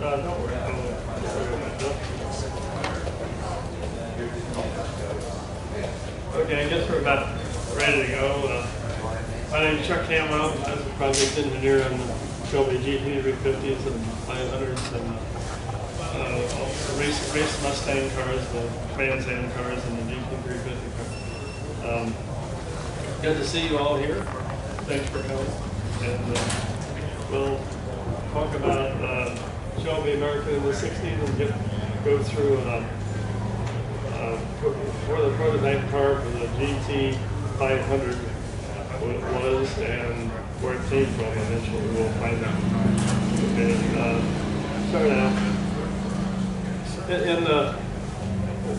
Don't worry. Okay, I guess we're about ready to go. My name is Chuck Cantwell. I'm the project engineer on the Shelby GT350s and 500s and race Mustang cars, the Trans Am cars, and the GT350 cars. Good to see you all here. Thanks for coming. And we'll talk about Shelby American in the 60s and go through where the prototype car for the GT500 was and where it came from. Eventually we'll find out. And start out. In the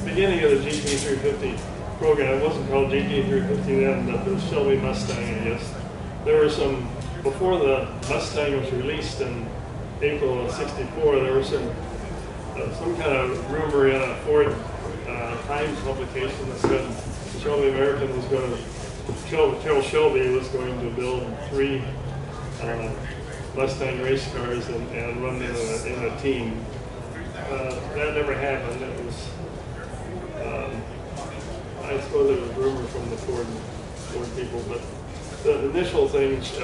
beginning of the GT350 program, it wasn't called GT350 then, but the Shelby Mustang, I guess. There were some, before the Mustang was released in April of '64, there was some kind of rumor in a Ford Times publication that said Shelby American was going to, Shelby was going to build 3 Mustang race cars and run in a team. That never happened. It was, I suppose it was a rumor from the Ford people, but the initial things, I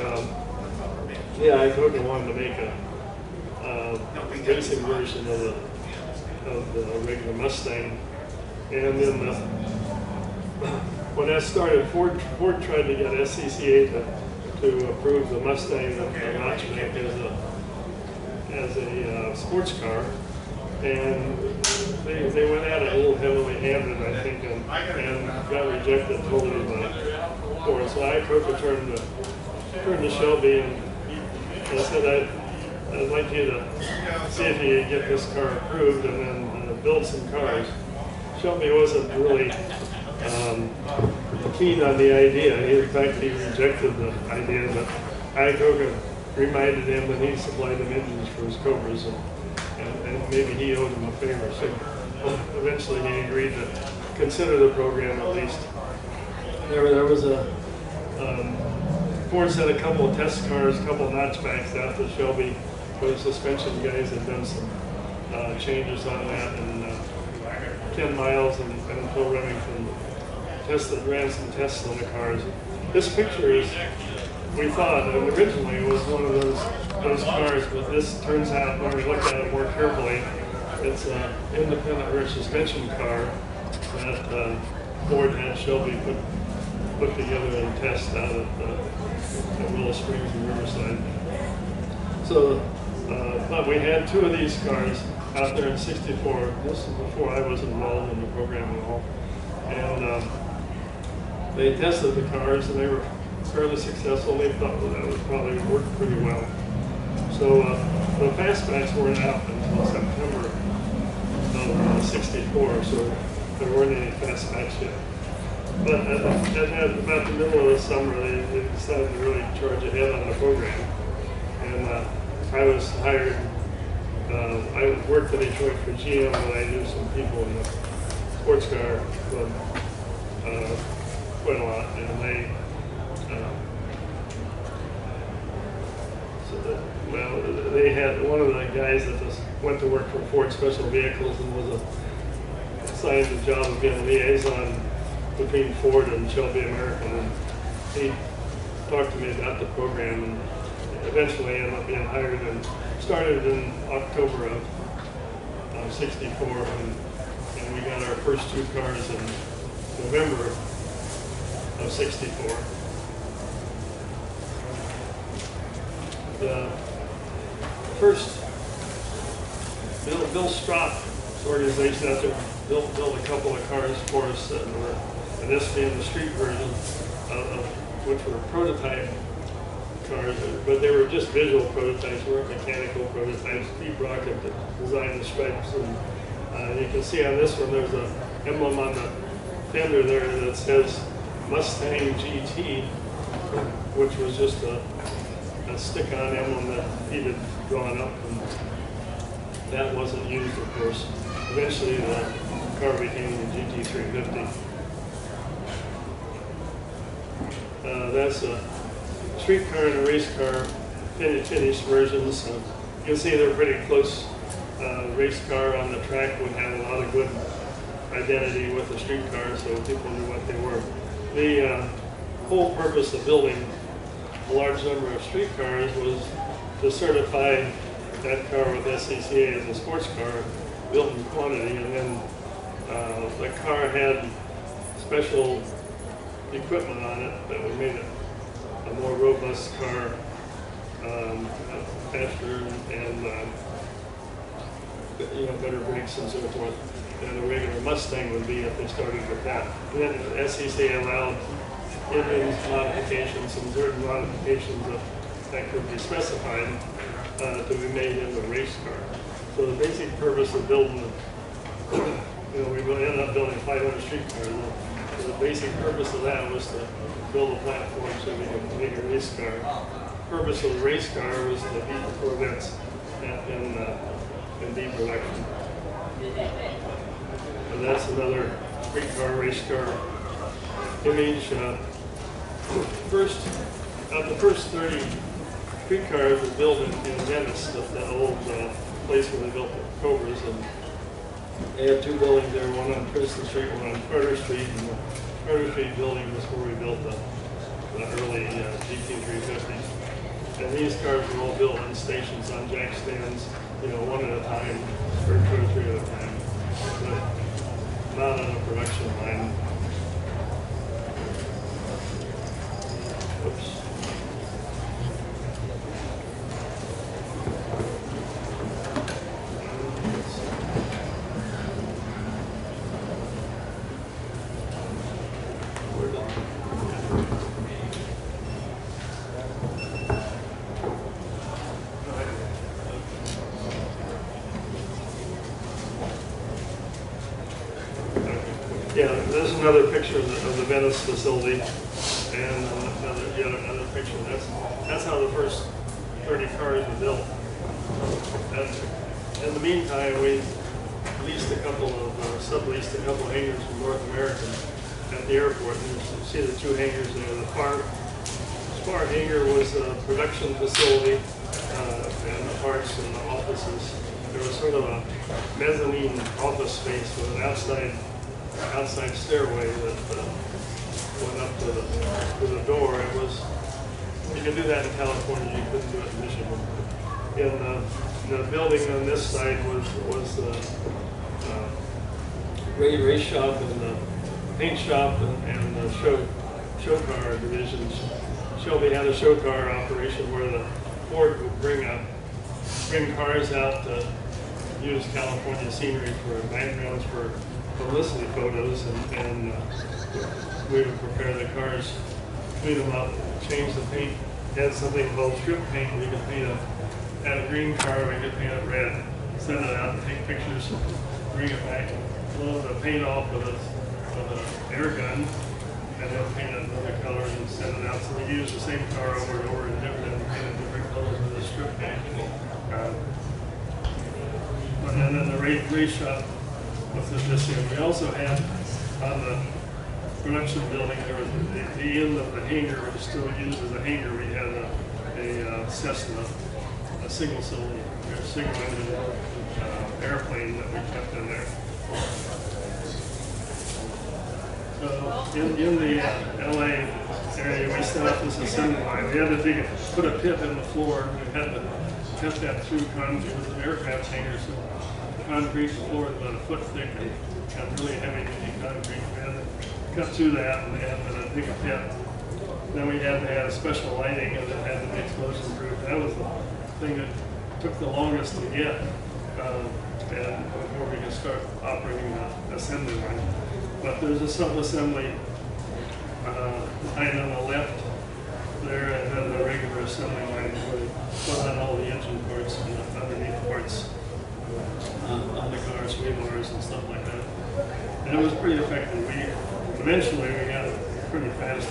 wanted to make a racing version of the regular Mustang, and then when that started, Ford tried to get SCCA to approve the Mustang, the notchback, as a sports car. And they went at it a little heavily handed, I think, and got rejected totally by Ford. So I turned to Shelby and I said, I'd like you to see if you could get this car approved and then build some cars. Shelby wasn't really keen on the idea. In fact, he rejected the idea, but I reminded him that he supplied him engines for his Cobras. And maybe he owed him a favor, so eventually he agreed to consider the program at least. There was Ford sent a couple of test cars, a couple of notchbacks out to Shelby, where the suspension guys had done some changes on that, and 10 miles and Phil Remington ran some tests on the cars. This picture is, we thought, and originally was one of those cars, but this turns out, when we look at it more carefully, it's an independent rear suspension car that Ford had Shelby put together and test out at Willow Springs and Riverside. So, but we had 2 of these cars out there in '64. This is before I was involved in the program at all. And they tested the cars, and they were fairly successful. They thought that would probably work pretty well. So the fastbacks weren't out until September of '64, so there weren't any fastbacks yet. But at about the middle of the summer, they decided to really charge ahead on the program. And I was hired. I worked in Detroit for GM, but I knew some people in the sports car club quite a lot, and they. They had one of the guys that went to work for Ford Special Vehicles and was assigned the job of being a liaison between Ford and Shelby American. And he talked to me about the program, and eventually ended up being hired and started in October of '64, and we got our first 2 cars in November of '64. The first, Bill Strott's organization out there built a couple of cars for us, and this being the street version, which were prototype cars, but they were just visual prototypes, weren't mechanical prototypes. Pete Brockett designed the stripes, and you can see on this one there's an emblem on the fender there that says Mustang GT, which was just a stick-on emblem that he had drawn up, and that wasn't used, of course. Eventually the car became the GT350. That's a street car and a race car finished versions. You can see they're pretty close race car on the track would have a lot of good identity with the street cars, so people knew what they were. The whole purpose of building a large number of street cars was to certify that car with SCCA as a sports car built in quantity, and then the car had special equipment on it that would make it a more robust car, faster and better brakes and so forth than a regular Mustang would be if they started with that. And then SCCA allowed engine modifications and certain modifications that could be specified to be made into a race car. So the basic purpose of building, we ended up building 500 street cars. The basic purpose of that was to build a platform so we could make a race car. The purpose of the race car was to beat the Corvettes in B production. And that's another street car, race car image. The first 30 streetcars were built in Venice, the old place where they built the Cobras, and they had two buildings there, one on Princeton Street, one on Carter Street, and the Carter Street building was where we built the early GT350s. And these cars were all built in stations on jack stands, one at a time, or two or three at a time, but not on a production line. Oops. Yeah, there's another picture of the Venice facility, and another picture. That's how the first 30 cars were built. And in the meantime, we subleased a couple of hangars from North American at the airport. And you see the two hangars there. The Spar hangar was a production facility, and the parts and the offices. There was sort of a mezzanine office space with an outside stairway that went up to the door. You could do that in California, you couldn't do it in Michigan. The building on this side was the race shop and the paint shop and the show car divisions. Shelby had a show car operation where the Ford would bring cars out to use California scenery for backgrounds for publicity photos, and we would prepare the cars, clean them up, change the paint. Had something called strip paint. We could had a green car, we could paint it red, send it out, take pictures, bring it back, blow the paint off with an air gun, and then paint it another color and send it out. So we used the same car over and over and painted different colors with a strip paint. And then the race shop was this here. We also had on the production building, there was the end of the hangar, which is still used as a hangar. We had a Cessna, a single engine airplane that we kept in there. So in the LA area, we set up this assembly line. We had to put a pit in the floor. We had to cut that through concrete. It was an aircraft hangar, so the concrete floor is about a foot thick and really heavy-duty concrete. We had to cut through that, and we had to dig a pit. Then we had to have special lighting, and it had to be explosion proof. That was the thing that took the longest to get, and before we could start operating the assembly line. But there's a sub-assembly line on the left there, and then the regular assembly line where they put on all the engine parts and the underneath parts on the cars, wheel bars and stuff like that. And it was pretty effective. Eventually we got it pretty fast.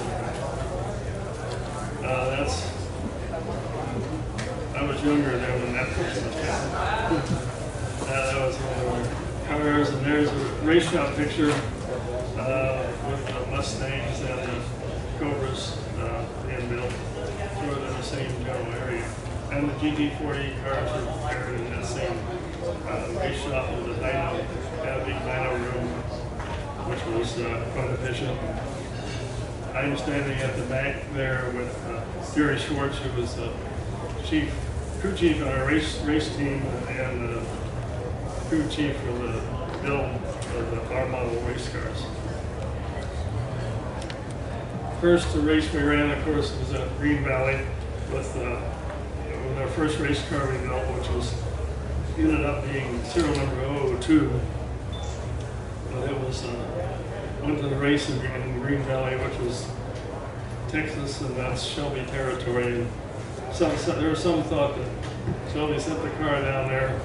I was younger then when that was that was one of the cars, and there's a race shop picture with the Mustangs and the Cobras being built sort of in the same general area. And the GT40 cars were prepared in that same shop with a dyno, had a big dyno room, which was quite efficient. I'm standing at the back there with Gary Schwartz, who was the crew chief on our race team and crew chief for the build of the R model race cars. First race we ran, of course, was at Green Valley with our first race car we built, which ended up being serial number 002. But it was went to the race in Green Valley, which was Texas, and that's Shelby territory. And there was some thought that Shelby sent the car down there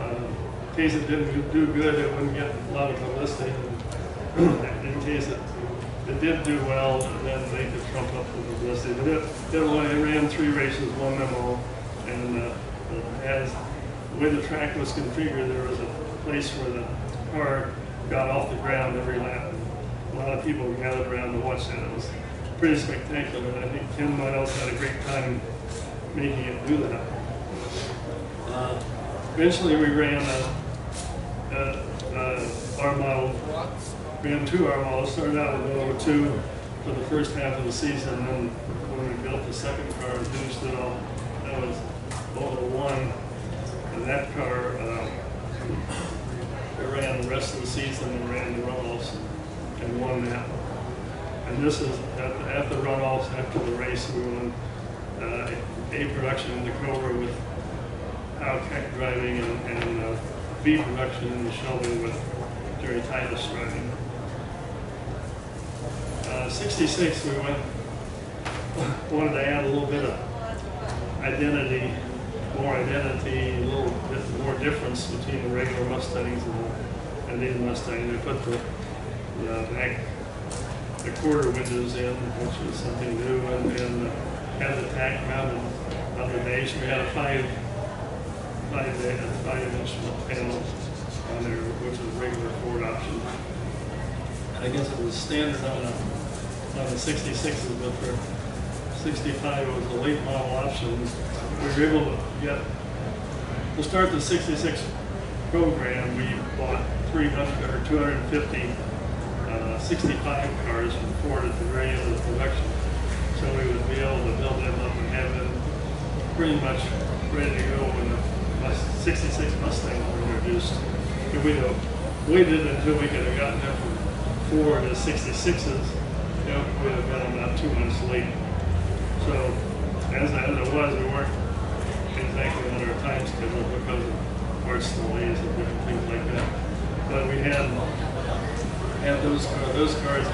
in case it didn't do good, it wouldn't get a lot of publicity. In case it did do well, then they could trump up the publicity. But it ran 3 races, won them all, and as the way the track was configured, there was a place where the car got off the ground every lap. A lot of people gathered around to watch that. It was pretty spectacular, and I think Ken Miles had a great time making it do that. Eventually we ran R model, ran 2 R models, started out with 002 for the first half of the season, and then when we built the second car and finished it all, that was 001, and that car we ran the rest of the season and ran the runoffs and won that. And this is at the runoffs after the race, we won A production in the Cobra with Al Keck driving and B production in the Shelby with Jerry Titus driving. 66 we wanted to add a little bit of identity, a little bit more difference between the regular Mustangs and these Mustangs. We put the quarter windows in, which was something new, and had the tack mounted on the base. We had a 5-inch panel on there, which was a regular Ford option. I guess it was standard on the 66s, but for 65 it was a late model option. We were able to start the 66 program. We bought 250 65 cars from Ford at the very end of the production. So we would be able to build them up and have them pretty much ready to go when the 66 Mustangs were introduced. If we'd have waited until we could have gotten them from Ford to 66s, we'd have been about 2 months late. So as it was, we weren't exactly on our time schedule because of parts delays and different things like that. But we had those cars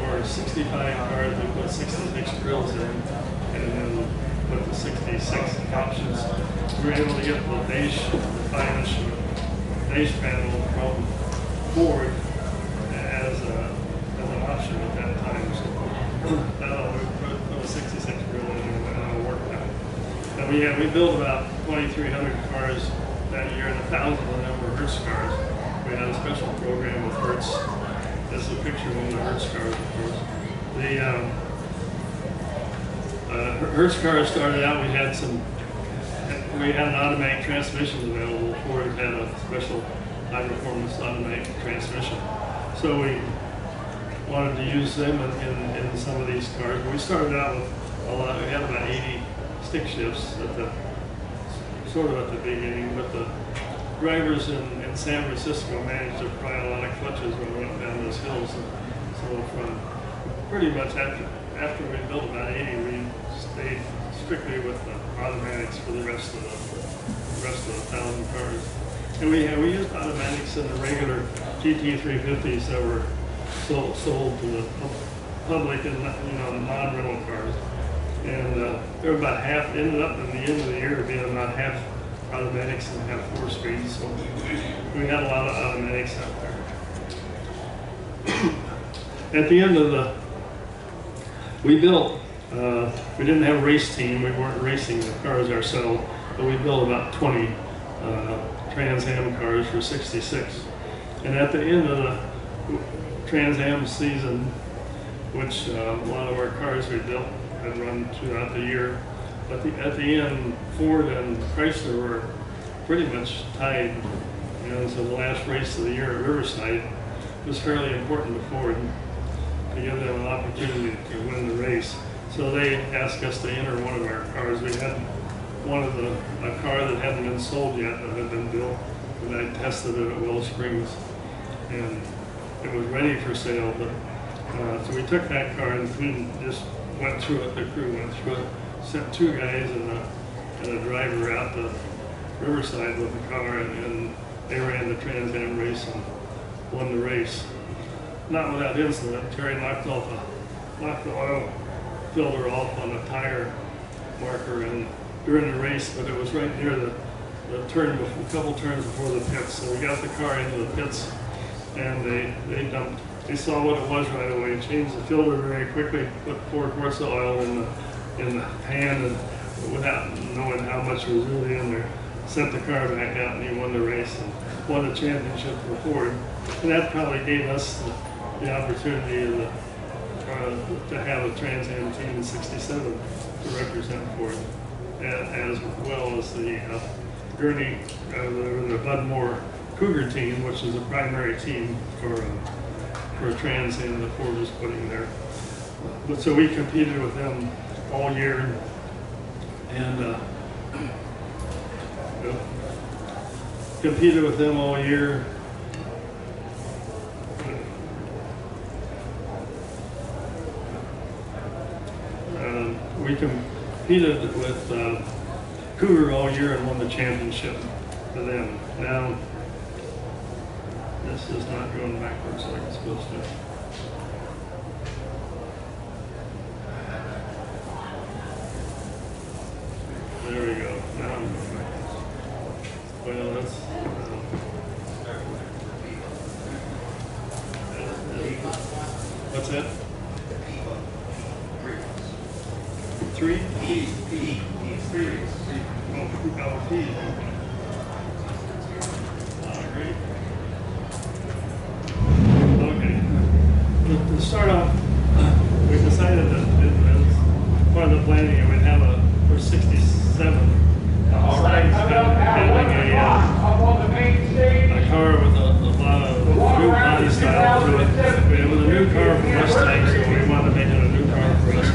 were 65 cars. We put 66 grills in, and then put the 66 options. We were able to get the beige, the 5-inch beige panel from Ford as an option at that time. So we put a 66 grill in, and it all worked out. And we built about 2,300 cars that year, and 1,000 of them were Hertz cars. We had a special program with Hertz. This is a picture of one of the Hertz cars, of course. The Hertz cars started out, we had an automatic transmission available. Ford had a special high-performance automatic transmission. So we wanted to use them in some of these cars. We started out with we had about 80 stick shifts sort of at the beginning, but the drivers in San Francisco managed to pry a lot of clutches when we went down those hills. And so from pretty much after we built about 80, we stayed strictly with the automatics for the rest of the 1,000 cars. And we used automatics in the regular GT350s that were sold to the public and the non-rental cars. And they were about half, ended up at the end of the year being about half automatics and half 4-speeds. So we had a lot of automatics out there. At the end of we built, we didn't have a race team, we weren't racing the cars ourselves, but we built about 20 Trans Am cars for 66. And at the end of the Trans Am season, which a lot of our cars we built had run throughout the year, but at the end, Ford and Chrysler were pretty much tied. You know, so the last race of the year at Riverside was fairly important to Ford to give them an opportunity to win the race. So they asked us to enter one of our cars. We had a car that hadn't been sold yet that had been built, and I tested it at Willow Springs, and it was ready for sale. But so we took that car and we just went through it. The crew went through it, sent 2 guys and a driver out to Riverside with the car, and they ran the Trans Am race and won the race. Not without incident. Terry knocked the oil filter off on a tire marker and during the race, but it was right near the turn, a couple turns before the pits. So we got the car into the pits, and they saw what it was right away. Changed the filter very quickly, put 4 quarts of oil in the pan, and without knowing how much was really in there, sent the car back out, and he won the race and won the championship for Ford. And that probably gave us the opportunity to have a Trans Am team in '67 to represent Ford, as well as the Gurney, the Bud Moore Cougar team, which is a primary team for Trans Am that Ford was putting there. But so we competed with them all year, and competed with them all year. We competed with Cougar all year and won the championship for them. Now, this is not going backwards like it's supposed to. There we go. Now I'm going backwards. Well, that's... what's that? 3? P. 3. Oh, P. Great. Okay. To start off, we decided that as part of the planning, we'd have for 67, having a car with a lot of new body style to it. It was a new car for Mustang, so we wanted to make it a new car for us.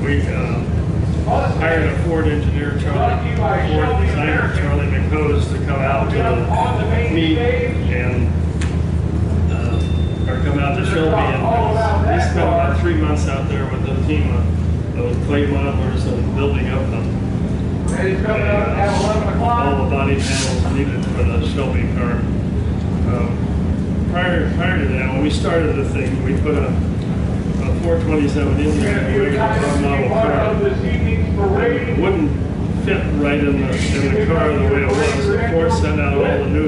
We hired a Ford engineer, Ford designer Charlie McCose, to come out to the meet and or come out to Shelby, and we spent about 3 months out there with a team of clay modelers and building up all the body panels needed for the Shelby car. Prior to that, when we started the thing, we put a 427 engine in a regular model car. It wouldn't fit right in the car the way it was. Ford sent out all the new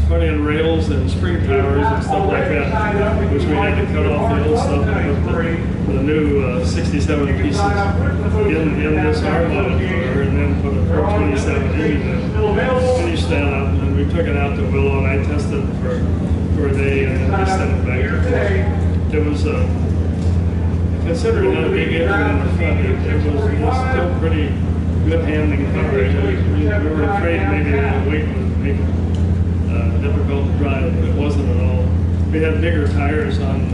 front end rails and spring towers and stuff like that, which we had to cut off the old stuff and put the new 67 pieces in this R model car, and then put a 427 engine in. Finished that up, and we took it out to Willow, and I tested it for a day, and then we sent it back to Ford. It was considering not a big engine in the front, it was still pretty good handling car. We were afraid maybe the weight would make it difficult to drive, but it wasn't at all. We had bigger tires on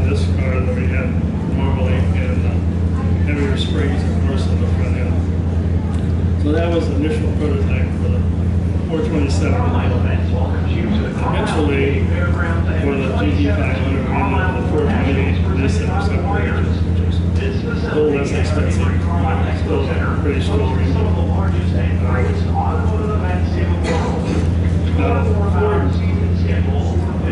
this car than we had normally, and heavier springs, of course, in the front end. So that was the initial prototype for the 427. Eventually, for the GT500, we ended up with the 428 this separators, which was a little less expensive. Still pretty strong.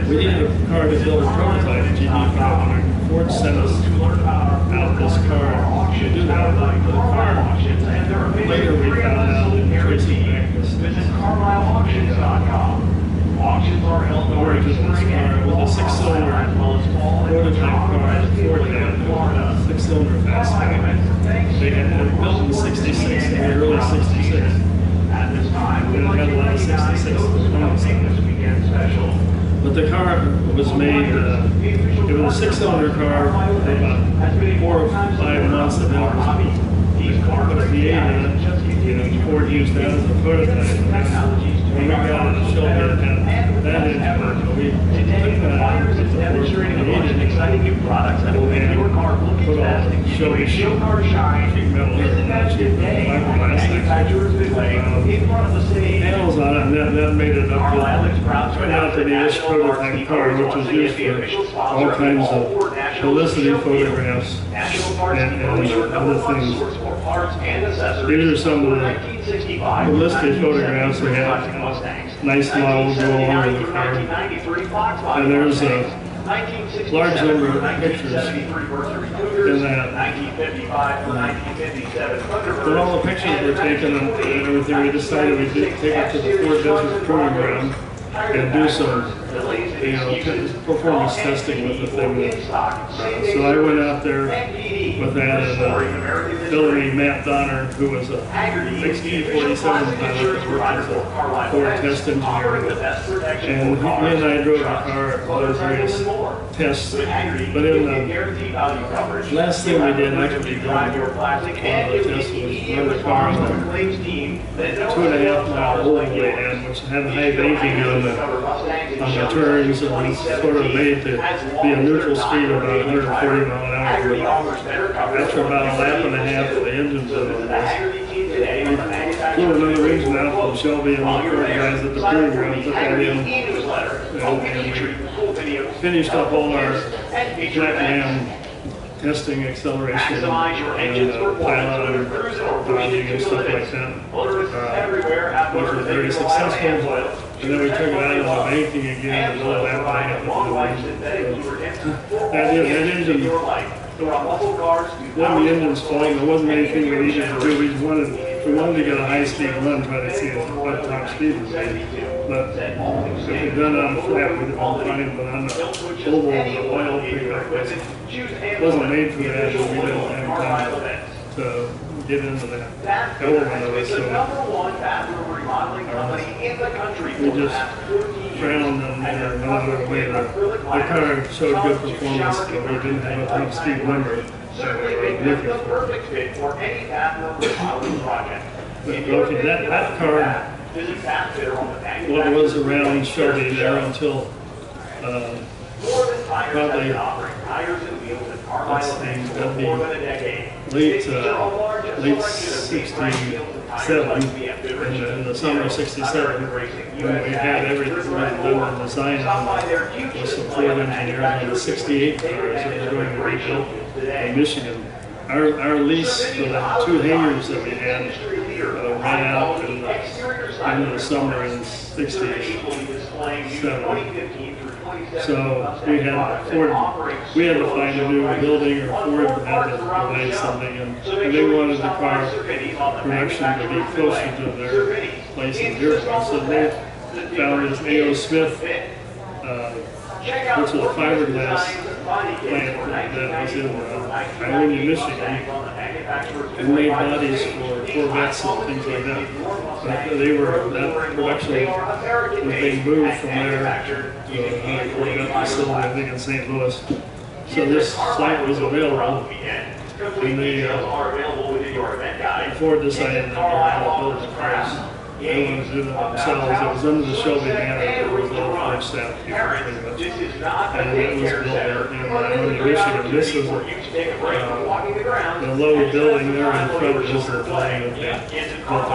We needed a car to build a prototype GT500. Ford sent us out this car to do that. The car, later we found out in tracing back this. Visit CarlisleAuctions.com. Auctions are held in origin of this car with a 6-cylinder prototype car. Ford had a 6-cylinder fastback. They had it built in '66, in the early '66. At this time, we had a lot of 66 components in it. Weekend special. But the car was made, it was a 6-cylinder car for about 4 or 5 months, and then it was put a V8 in it, and Ford used that as a prototype. When we got it to Shelby, and that engine, we took that out, put the Ford V8 in, exciting new products that will make your car look its best and Shelby show car shine. sheet metal fiberglass Front of the city. panels on it, and that made it up Carlisle is proud to turned out to be this prototype car, which was used for all kinds of publicity photographs and other things. These are some of the publicity photographs we have. Nice models go along with the car. And there's a large number of pictures in that. When all the pictures were taken and everything, we decided we'd take it to the Ford Desert Proving Ground and do some, performance testing with the thing. So I went out there with that, and Hillary Matt Donner, who was a XT-47 pilot that worked as a Ford test engineer, and he and I drove the car at all those various tests. But in the last thing we did actually during one of the tests was run the car on a 2.5 mile hole we had, which had high banking on the turns, and was sort of made to be a neutral speed of about 140 mile an hour. After about a lap and a half, the engine blew on this. We flew another engine out from Shelby, and the guys at the proving ground took that in, and finished up all our Jackman testing, acceleration, and pilot and dodging and stuff like that, which was very successful. And then we took it out of the banking again and blew that line up into that engine. When the engine's falling, there wasn't anything we needed to do. We wanted to get a high-speed run, try to see what top speed would be. But if we'd done it on a flat, we'd have been fine. But on the oval, the oil pickup wasn't made for that, and we didn't have time to get into that element of it. So we just frowned and went on our way. The car showed good performance, but we didn't have a top speed number that we were looking for. But okay, that car was around Shelby there until probably, let's see, that'd be late 67, in the summer of 67, when we had everything done in design on with some Ford engineers on the 68 cars that were going to rebuild in Michigan. Our lease for the 2 hangars that we had ran out in the end of the summer in 67. So we had to find a new building, or Ford had to provide something, and they wanted the car production to be closer to their place in Dearborn. So they found this A.O. Smith, which was a fiberglass plant that was in Ionia, Michigan, and made bodies for Corvettes and things like that. But that production was being moved from there to a Corvette facility, I think, in St. Louis. So this site was available, and Ford decided that they were going to build the cars. They wanted to do that themselves. It was under the Shelby banner. There was a little Ford staff people, pretty much. And it was built in Ionia, Michigan. This is the low building there in front is the building that they built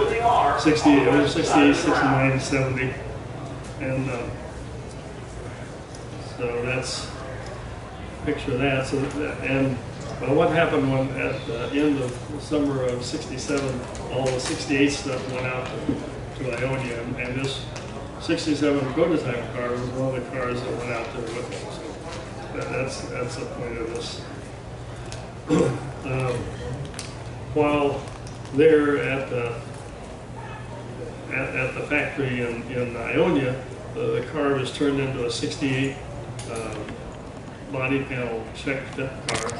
the cars in after 68, 69, 70. And so that's a picture of that. So well, what happened when at the end of the summer of 67, all the 68 stuff went out to Ionia, and this 67 prototype car was one of the cars that went out there with them. So that's the point of this. While they're at the factory in Ionia, the car was turned into a 68 body panel check fit car,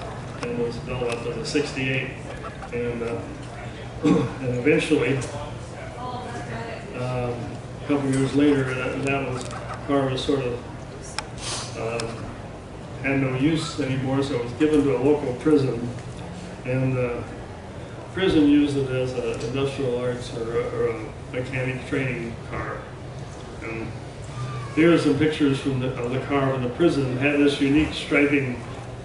and was built up as a 68, and eventually, a couple years later, that was car was sort of had no use anymore, so it was given to a local prison, and the prison used it as an industrial arts or a mechanic training car. And here are some pictures from of the car when the prison. It had this unique striping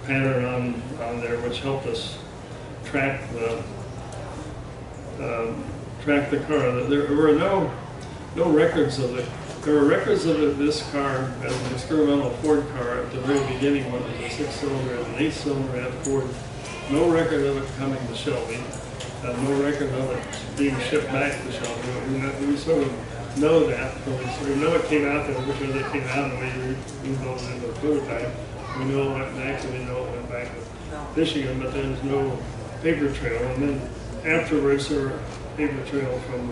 pattern on there, which helped us track the car. There were no records of it. There were records of this car as an experimental Ford car at the very beginning when it was a 6-cylinder and an 8-cylinder at Ford. No record of it coming to Shelby. No record of it being shipped back to Shelby. We sort of know that. We know it came out there because it came out and we built it into a prototype. We know it went back and we know it went back to Michigan, but there's no paper trail. And then afterwards there were paper trail from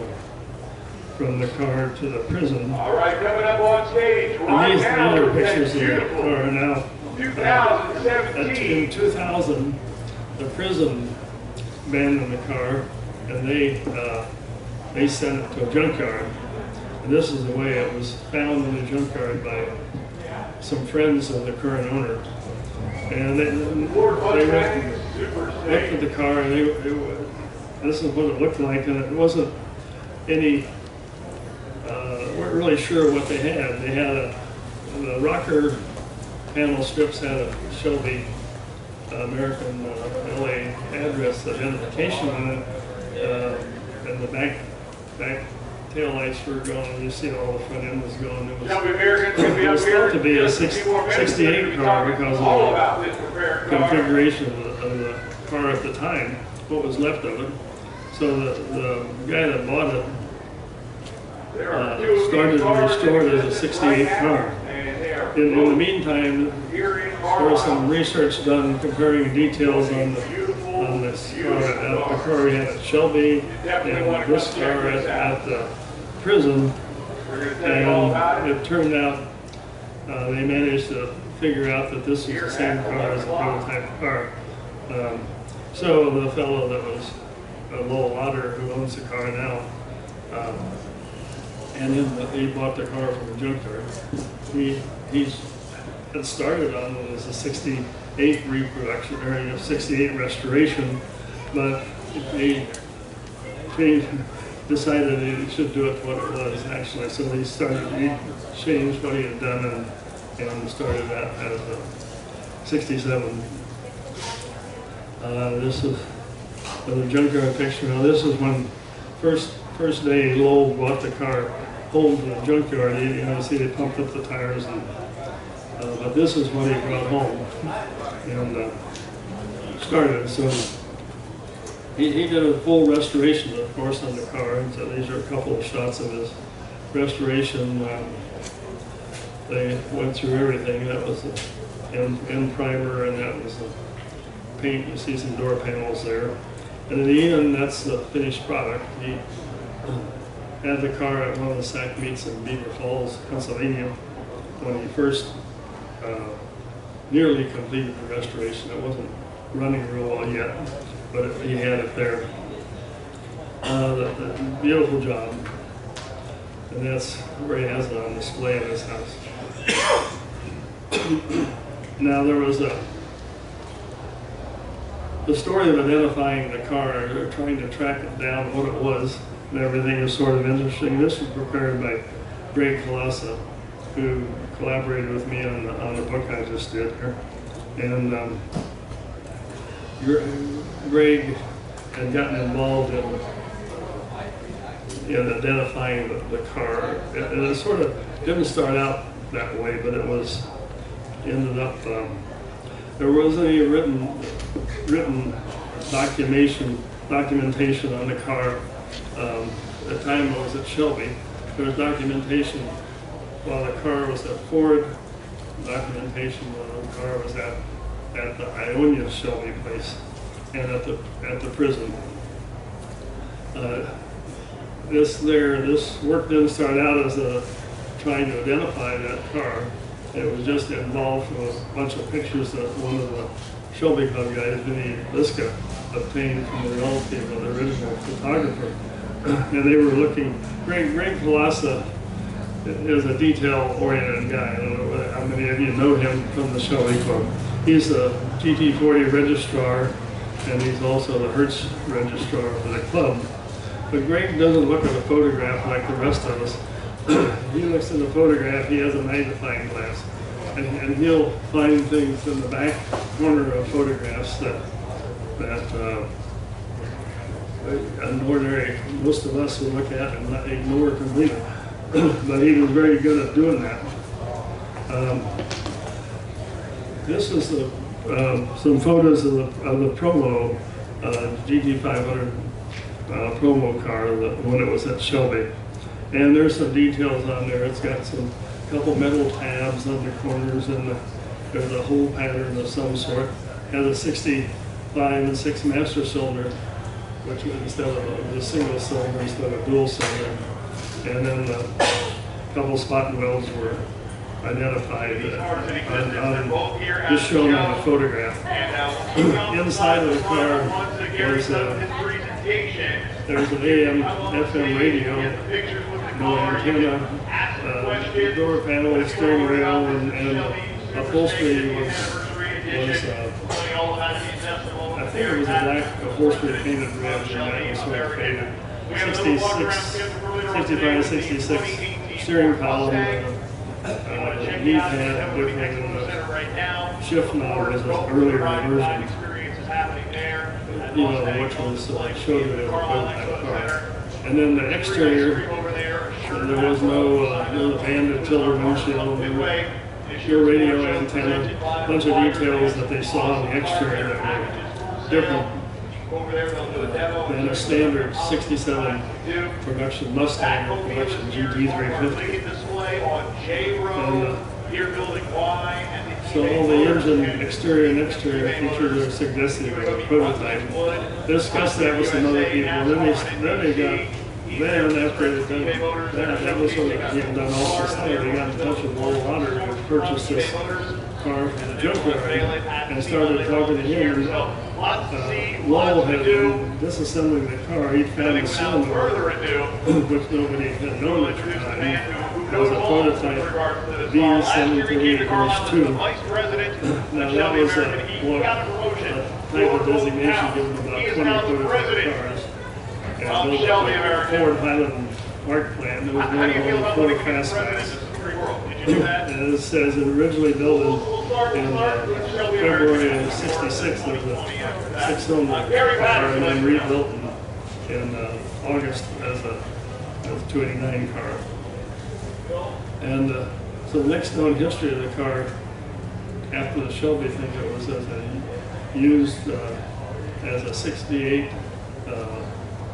the car to the prison. All right, coming up on stage right and now. these are pictures of the car now. 2017. In 2000, the prison abandoned the car and they sent it to a junkyard. And this is the way it was found in the junkyard by some friends of the current owner. And they looked at the car and this is what it looked like, and it wasn't any, weren't really sure what they had. They had the rocker panel strips had a Shelby American LA address identification on it, and the back tail lights were gone. You see all the front end was gone. It was thought to be a 68 car because of the configuration of the car at the time, what was left of it. So the guy that bought it started to restore it as a 68 car. In the meantime, there was some research done comparing details on this car, the car we had at Shelby and this car at the prison, and it turned out they managed to figure out that this was the same car as the prototype car. So the fellow that was Lowell Otter, who owns the car now, and then he bought the car from the junkyard. He had started on it as a 68 reproduction, or 68 restoration, but he decided he should do it what it was actually. So he changed what he had done and started that as a 67. This is the junkyard picture. Now this is when first day Lowell brought the car home to the junkyard. You see they pumped up the tires, but this is what he brought home and started. So he did a full restoration, of course, on the car. And so these are a couple of shots of his restoration. They went through everything. That was the end primer, and that was the paint. You see some door panels there. And in the end, that's the finished product. He had the car at one of the SAC meets in Beaver Falls, Pennsylvania, when he first nearly completed the restoration. It wasn't running real well yet, but he had it there. The beautiful job. And that's where he has it on display in his house. Now there was the story of identifying the car, or trying to track it down, what it was, and everything is sort of interesting. This was prepared by Greg Kalasa, who collaborated with me on the book I just did here. And Greg had gotten involved in identifying the car. And it sort of didn't start out that way, but it ended up, there wasn't any written documentation on the car. At the time I was at Shelby. There was documentation while the car was at Ford, documentation while the car was at the Ionia Shelby place, and at the prison. This work didn't start out as trying to identify that car. It was just involved from a bunch of pictures that one of the Shelby Club guys, Vinny Liska, obtained from the relative of the original photographer. And they were looking, Greg Kalasa is a detail-oriented guy. I don't know how many of you know him from the Shelby Club. He's a GT40 registrar, and he's also the Hertz registrar for the club. But Greg doesn't look at a photograph like the rest of us. He looks at the photograph, he has a magnifying glass, and he'll find things in the back corner of photographs that an ordinary, most of us would look at and not ignore completely. But he was very good at doing that. This is some photos of the promo GT500 promo car when it was at Shelby. And there's some details on there. It's got couple metal tabs on the corners, and there's a hole pattern of some sort. Has a 65 and 6 master cylinder, which was instead of a single cylinder instead of dual cylinder. And then a couple spot welds were identified just shown on a photograph. Inside of the car there's an AM, FM radio, no antenna, door panel, steering rail, and upholstery was I think it was a black upholstery painted red, and that was sort of faded. 65, 66 steering column, knee pad different, and the shift knob was an earlier version, which was showed it as a prototype car. And then the exterior, there was no banded tilder windshield, no radio antenna, a bunch of details that they saw on the exterior that were different than a standard 67 production Mustang or production GT350. So all the engine exterior and exterior features are suggestive of a prototype. They discussed that with some other people. Then after they'd done that was sort of getting done all this stuff. They got in touch with Lowell Otter, who purchased this car from the junkyard and started talking to him. Lowell had been disassembling the car. He found a cylinder, which nobody had known at the time. It was a prototype V738-2. Now that was a type of designation given about 20 prototype cars. And the Ford Highland Park plant, there was one of only 4 fastbacks. And it says it originally built in February of '66. There was a 6-cylinder car, and then rebuilt in August as a 289 car. And so the next known history of the car after the Shelby thing, it was used as a 68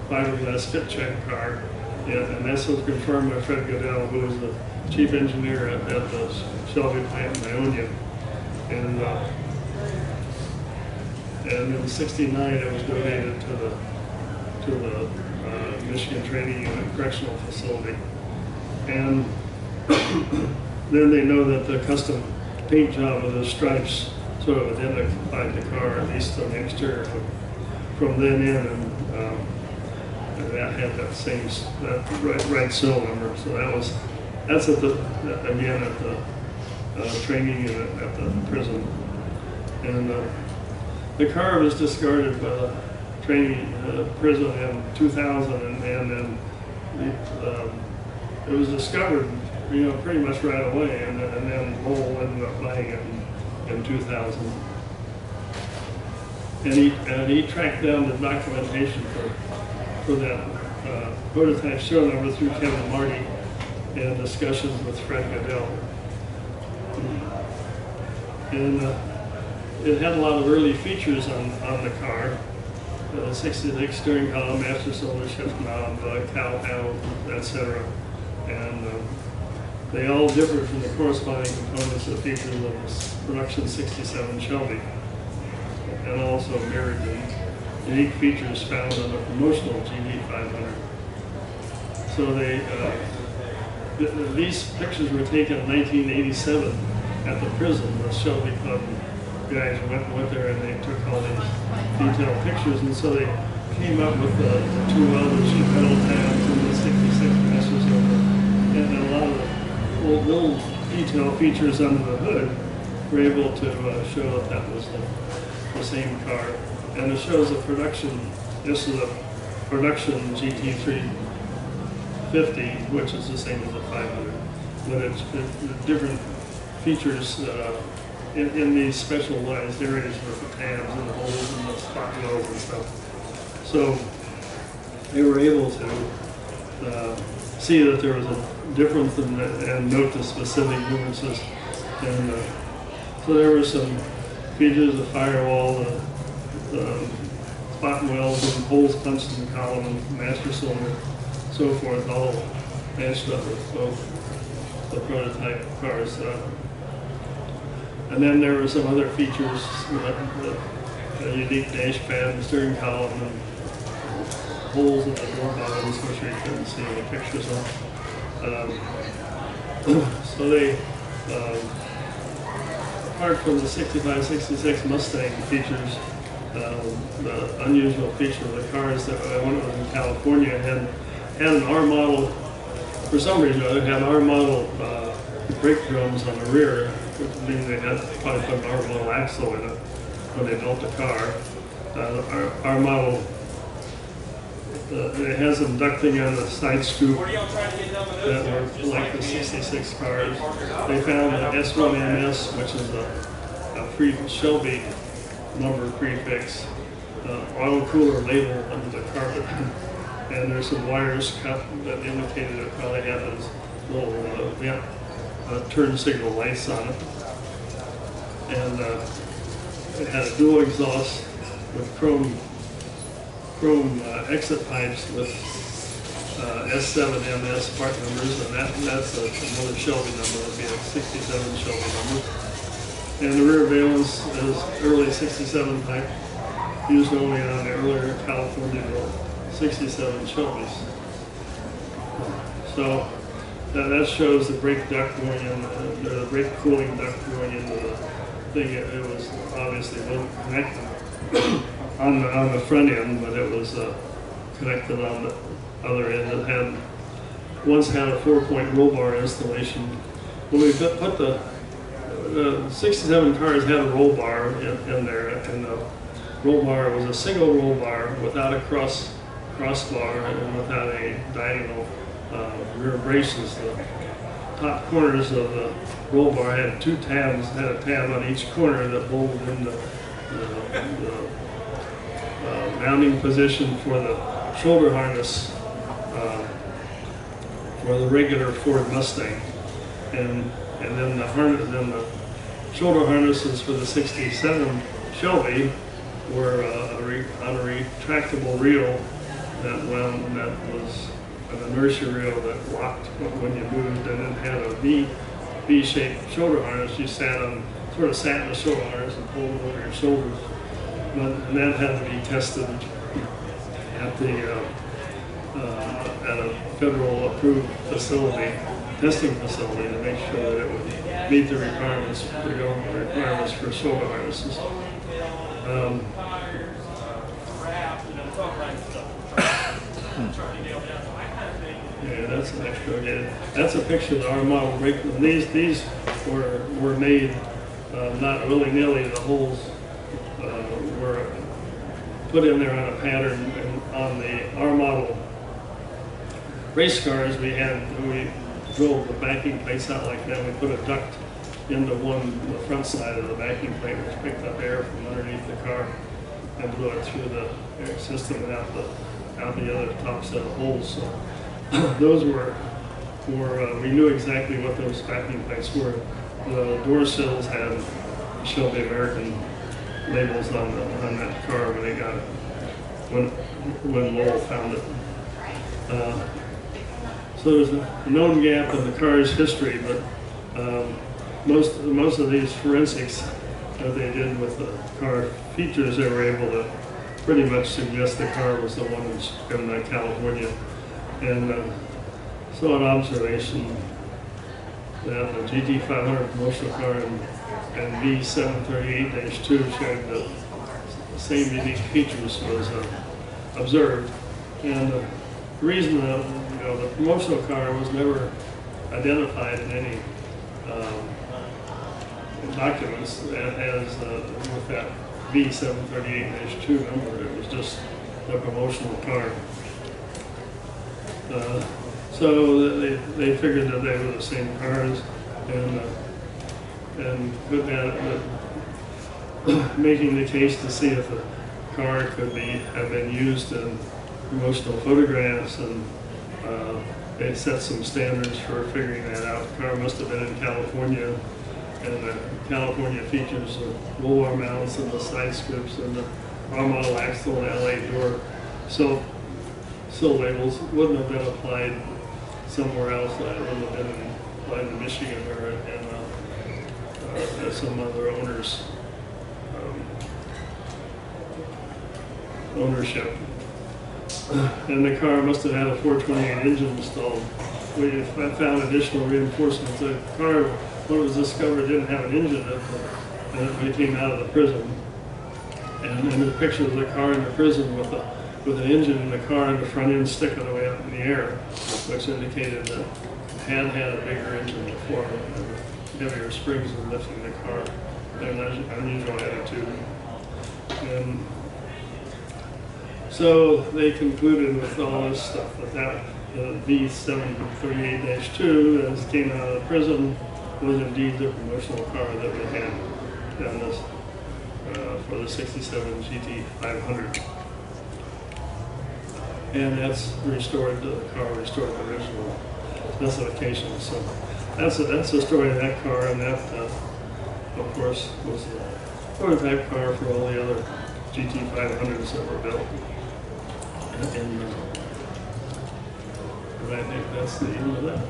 fiberglass fit check car. Yeah, and this was confirmed by Fred Goodell, who was the chief engineer at the Shelby plant in Ionia. And in '69, it was donated to the Michigan Training Unit Correctional Facility. And then they know that the custom paint job of the stripes sort of identified the car, at least on the exterior, from then in, and that had that right cylinder. So that's at the training unit at the prison. And the car was discarded by the training prison in 2000, and then it was discovered, pretty much right away, and then Lowell ended up buying it in 2000. And he tracked down the documentation for that prototype serial number through Kevin Marty and discussions with Fred Goodell. And it had a lot of early features on the car. 66 steering column, master cylinder shift knob, cowl panel, etc. And they all differ from the corresponding components and features of the production 67 Shelby, and also mirrored the unique features found on the promotional GT500. So these pictures were taken in 1987 at the prison. The Shelby Club guys went there and they took all these detailed pictures, and so they came up with the 2 welded sheet metal tabs and the 66 master cylinder, and a lot of the little detail features under the hood, we're able to show that that was the same car. And it shows a production, this is a production GT350, which is the same as the 500. But it's different features in these specialized areas with the tabs and the holes and the spot welds and stuff. So they were able to see that there was a difference and note the specific differences. And so there were some features, the firewall, the spot welds and holes punched in the column and master cylinder, so forth, all matched up with both the prototype cars. And then there were some other features, the unique dash pad and steering column and holes in the door bottoms, which we couldn't see in the pictures of. So they, apart from the 65, 66 Mustang features, the unusual feature of the cars that when it was in California had an R model, for some reason or other, had R model brake drums on the rear, which means they had probably put an R model axle in it when they built the car. Our model, it has them ducting on the side scoop that were like the 66 cars. They found the S1MS, which is a free Shelby number prefix, oil cooler label under the carpet. And there's some wires cut that indicated it probably had those little turn signal lights on it. And it had a dual exhaust with chrome exit pipes with S7MS part numbers, and that's another Shelby number. That'd be a 67 Shelby number. And the rear valence is early 67 type, used only on the earlier California 67 Shelbys. So that shows the brake duct going in, the brake cooling duct going into the thing. It was obviously wasn't connected on the front end, but it was connected on the other end. It once had a 4-point roll bar installation. When we put the 67 cars had a roll bar in there, and the roll bar was a single roll bar without a crossbar and without a diagonal rear braces. The top corners of the roll bar had two tabs, had a tab on each corner that bolted in the mounting position for the shoulder harness for the regular Ford Mustang, and then the shoulder harnesses for the 67 Shelby were on a retractable reel that was an inertia reel that locked when you moved, and it had a V-shaped shoulder harness. You sat in the shoulder harness and pulled it over your shoulders. And that had to be tested at a federal approved testing facility to make sure that it would meet the requirements, the government requirements for shoulder harnesses. Yeah, that's an extra. That's a picture of our model brake. These were made not willy-nilly. The holes were put in there on a pattern, and on our model race cars we drilled the backing plates out like that. We put a duct into the front side of the backing plate, which picked up air from underneath the car and blew it through the air system and out the other top set of holes. So those were we knew exactly what those backing plates were. The door sills had Shelby American labels on that car when they got it, when Lowell found it. So there's a known gap in the car's history, but most of these forensics that they did with the car features, they were able to pretty much suggest the car was the one that's in California. And so an observation that the GT500 promotional car and V738-2 showed the same unique features was observed. And the reason the promotional car was never identified in any documents as with that V738-2 number. It was just a promotional car. So they figured that they were the same cars, and with that, making the case to see if the car could have been used in promotional photographs, and they set some standards for figuring that out. The car must have been in California, and California features the roll bar mounts and the side scripts and the R model axle and LA door. So labels wouldn't have been applied somewhere else. It wouldn't have been applied in Michigan or in some other owner's ownership. And the car must have had a 428 engine installed. We found additional reinforcements. The car, when it was discovered, didn't have an engine when it came out of the prison. And in the picture of the car in the prison with an engine in the car and the front end sticking away up in the air, which indicated that it had a bigger engine before and heavier springs in lifting the car. An unusual attitude. And so they concluded with all this stuff that V738-2 as came out of the prison was indeed the promotional car that we had done this for the 67 GT500. And that's restored, the car restored the original specifications. So that's the story of that car, and that, of course, was the prototype car for all the other GT500s that were built. And I think that's the end of that.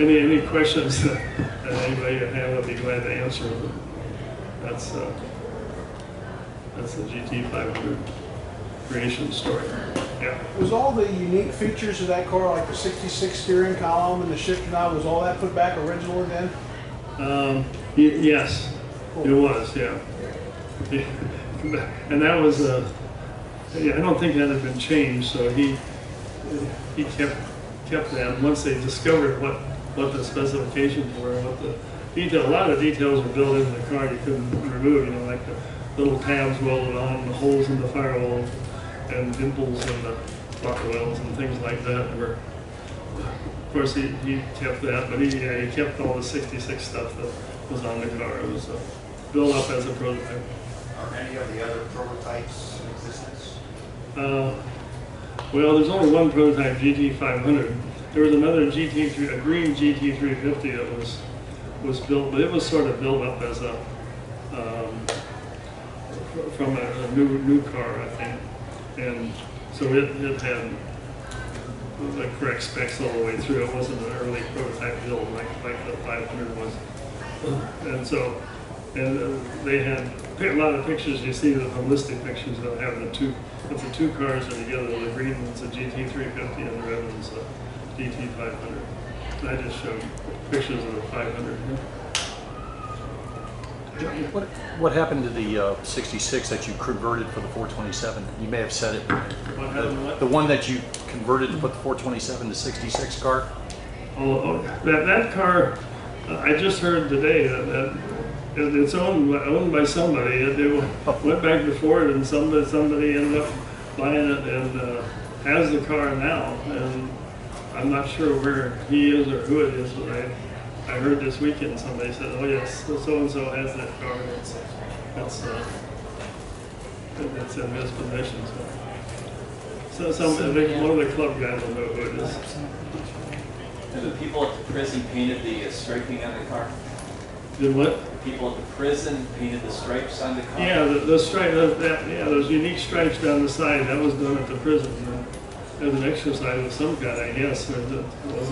Any questions that anybody have, I'd be glad to answer them. That's the GT500 creation story. Yeah. Was all the unique features of that car, like the 66 steering column and the shift knob, was all that put back original again? Yes, cool. It was. Yeah. And that was I don't think that had been changed. So he kept that. Once they discovered what the specifications were, what the detail, a lot of details were built into the car you couldn't remove. You know, like the little tabs welded on, the holes in the firewall, and dimples in the block wells and things like that. Of course, he kept that, but he kept all the 66 stuff that was on the car. It was built up as a prototype. Are any of the other prototypes in existence? Well, there's only one prototype GT500. There was another GT3, a green GT350 that was built, but it was sort of built up as from a new car, I think. And so it had the correct specs all the way through. It wasn't an early prototype build like the 500 was. And they had a lot of pictures. You see the listed pictures that have the two cars are together. The green one's a GT350 and the red one's a GT500. And I just showed pictures of the 500. What happened to the 66 that you converted for the 427? You may have said it. What happened? What? The one that you converted to put the 427 to 66 car? Oh, that car, I just heard today that it's owned by somebody. It went back to Ford, and somebody ended up buying it and has the car now. And I'm not sure where he is or who it is, but I heard this weekend somebody said, "Oh yes, so and so has that car. It's in his possession." So one of the club guys will know who it is. And the people at the prison painted the striping on the car? Did what? The people at the prison painted the stripes on the car? Yeah, the stripe, those unique stripes down the side, that was done at the prison. As an exercise of some kind, I guess. It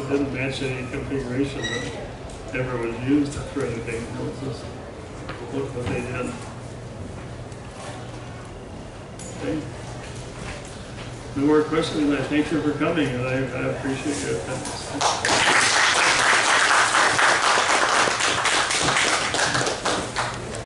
didn't match any configuration that ever was used for anything. It was just look what they did. Okay. No more questions. I thank you for coming, and I appreciate your attendance.